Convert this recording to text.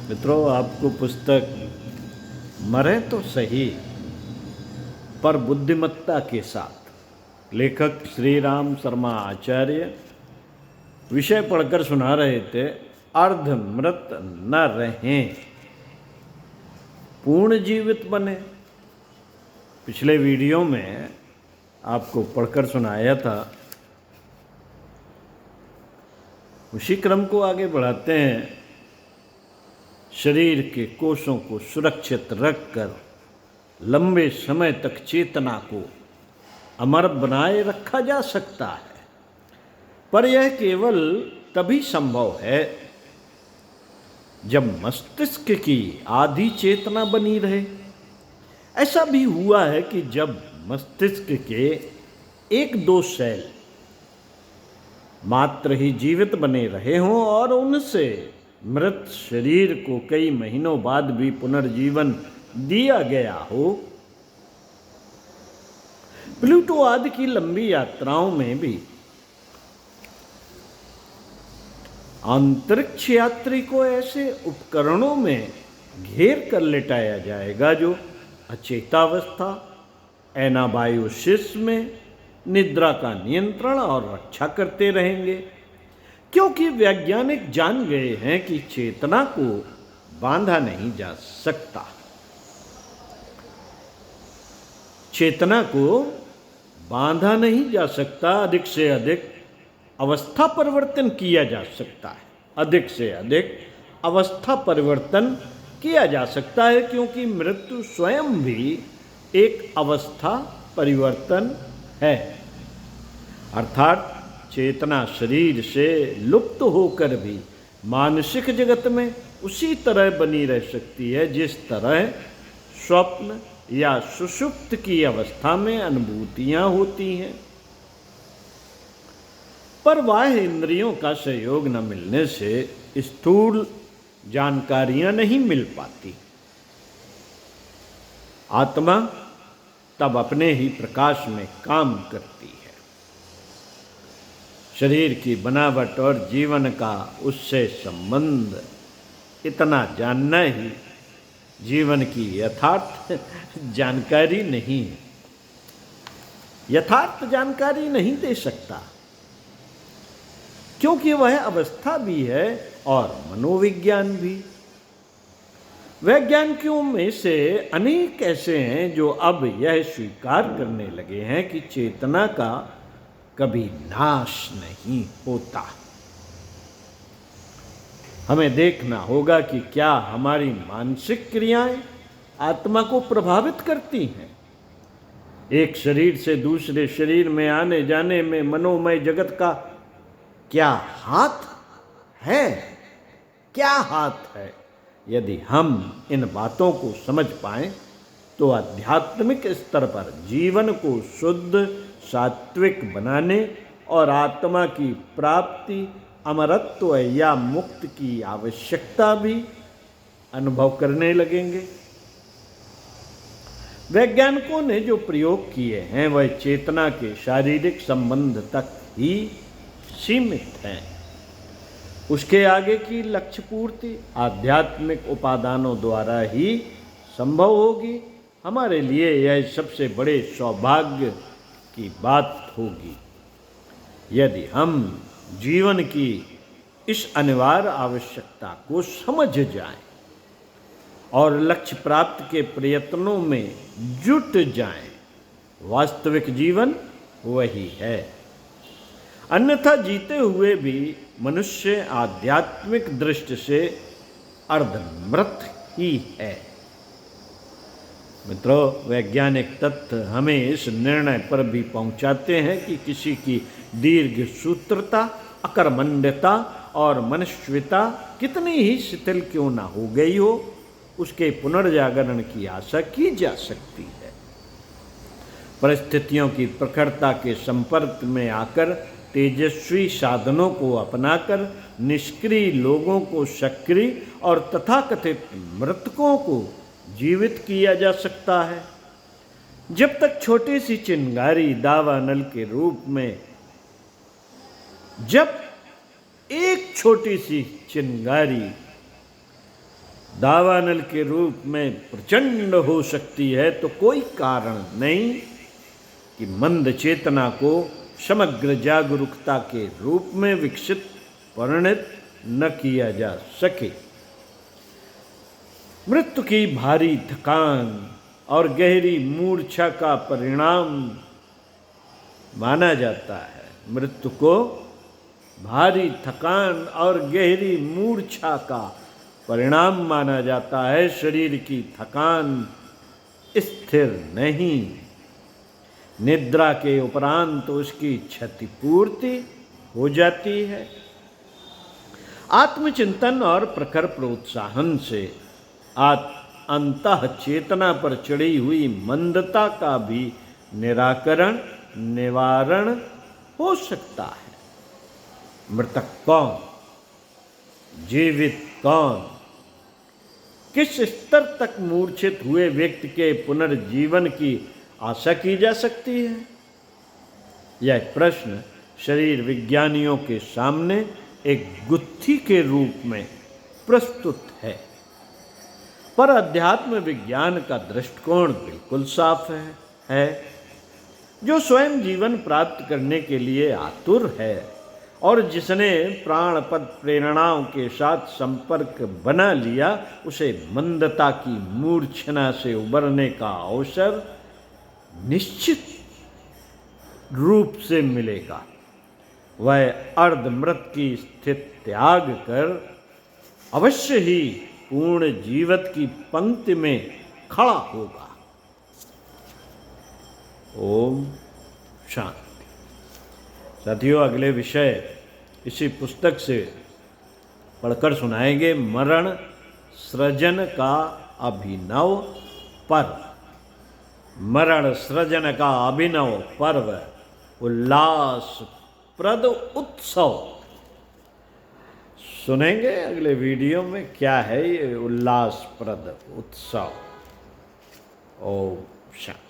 मित्रों, आपको पुस्तक मरे तो सही पर बुद्धिमत्ता के साथ, लेखक श्री राम शर्मा आचार्य विषय पढ़कर सुना रहे थे। अर्धमृत न रहें, पूर्ण जीवित बने। पिछले वीडियो में आपको पढ़कर सुनाया था। उसी क्रम को आगे बढ़ाते हैं। शरीर के कोषों को सुरक्षित रखकर लंबे समय तक चेतना को अमर बनाए रखा जा सकता है, पर यह केवल तभी संभव है जब मस्तिष्क की आधी चेतना बनी रहे। ऐसा भी हुआ है कि जब मस्तिष्क के एक दो सेल मात्र ही जीवित बने रहे हों और उनसे मृत शरीर को कई महीनों बाद भी पुनर्जीवन दिया गया हो। प्लूटो आदि की लंबी यात्राओं में भी अंतरिक्ष यात्री को ऐसे उपकरणों में घेर कर लिटाया जाएगा जो अचेतावस्था, एनाबायोसिस में निद्रा का नियंत्रण और रक्षा करते रहेंगे, क्योंकि वैज्ञानिक जान गए हैं कि चेतना को बांधा नहीं जा सकता। चेतना को बांधा नहीं जा सकता, अधिक से अधिक अवस्था परिवर्तन किया जा सकता है। अधिक से अधिक अवस्था परिवर्तन किया जा सकता है, क्योंकि मृत्यु स्वयं भी एक अवस्था परिवर्तन है। अर्थात चेतना शरीर से लुप्त होकर भी मानसिक जगत में उसी तरह बनी रह सकती है जिस तरह स्वप्न या सुषुप्त की अवस्था में अनुभूतियां होती हैं। पर बाह्य इंद्रियों का सहयोग न मिलने से स्थूल जानकारियां नहीं मिल पाती। आत्मा तब अपने ही प्रकाश में काम करती है। शरीर की बनावट और जीवन का उससे संबंध इतना जानना ही जीवन की यथार्थ जानकारी नहीं है, यथार्थ जानकारी नहीं दे सकता, क्योंकि वह अवस्था भी है और मनोविज्ञान भी। वैज्ञानिकों में से अनेक ऐसे हैं जो अब यह स्वीकार करने लगे हैं कि चेतना का कभी नाश नहीं होता। हमें देखना होगा कि क्या हमारी मानसिक क्रियाएं आत्मा को प्रभावित करती हैं। एक शरीर से दूसरे शरीर में आने जाने में मनोमय जगत का क्या हाथ है? क्या हाथ है? यदि हम इन बातों को समझ पाएं तो आध्यात्मिक स्तर पर जीवन को शुद्ध सात्विक बनाने और आत्मा की प्राप्ति, अमरत्व या मुक्ति की आवश्यकता भी अनुभव करने लगेंगे। वैज्ञानिकों ने जो प्रयोग किए हैं वह चेतना के शारीरिक संबंध तक ही सीमित हैं। उसके आगे की लक्ष्य पूर्ति आध्यात्मिक उपादानों द्वारा ही संभव होगी। हमारे लिए यह सबसे बड़े सौभाग्य की बात होगी यदि हम जीवन की इस अनिवार्य आवश्यकता को समझ जाएं और लक्ष्य प्राप्ति के प्रयत्नों में जुट जाएं। वास्तविक जीवन वही है, अन्यथा जीते हुए भी मनुष्य आध्यात्मिक दृष्टि से अर्धमृत ही है। मित्रों, वैज्ञानिक तथ्य हमें इस निर्णय पर भी पहुंचाते हैं कि किसी की दीर्घ सूत्रता, अकर्मण्यता और मनुष्यता कितनी ही शिथिल क्यों ना हो गई हो, उसके पुनर्जागरण की आशा की जा सकती है। परिस्थितियों की प्रखरता के संपर्क में आकर तेजस्वी साधनों को अपनाकर निष्क्रिय लोगों को सक्रिय और तथाकथित मृतकों को जीवित किया जा सकता है। जब तक छोटी सी चिंगारी दावानल के रूप में, जब एक छोटी सी चिंगारी दावानल के रूप में प्रचंड हो सकती है, तो कोई कारण नहीं कि मंद चेतना को समग्र जागरूकता के रूप में विकसित परिणत न किया जा सके। मृत्यु की भारी थकान और गहरी मूर्छा का परिणाम माना जाता है। मृत्यु को भारी थकान और गहरी मूर्छा का परिणाम माना जाता है। शरीर की थकान स्थिर नहीं, निद्रा के उपरांत उसकी क्षतिपूर्ति हो जाती है। आत्मचिंतन और प्रखर प्रोत्साहन से अंतः चेतना पर चढ़ी हुई मंदता का भी निवारण हो सकता है। मृतक कौन, जीवित कौन? किस स्तर तक मूर्छित हुए व्यक्ति के पुनर्जीवन की आशा की जा सकती है? यह प्रश्न शरीर विज्ञानियों के सामने एक गुत्थी के रूप में प्रस्तुत है, पर अध्यात्म विज्ञान का दृष्टिकोण बिल्कुल साफ है। जो स्वयं जीवन प्राप्त करने के लिए आतुर है और जिसने प्राणपद प्रेरणाओं के साथ संपर्क बना लिया, उसे मंदता की मूर्छना से उबरने का अवसर निश्चित रूप से मिलेगा। वह अर्धमृत की स्थिति त्याग कर अवश्य ही पूर्ण जीवत की पंक्ति में खड़ा होगा। ओम शांति। साथियों, अगले विषय इसी पुस्तक से पढ़कर सुनाएंगे। मरण सृजन का अभिनव पर्व। मरण सृजन का अभिनव पर्व, उल्लासप्रद उत्सव। सुनेंगे अगले वीडियो में क्या है ये उल्लासप्रद उत्सव। ओम शांति।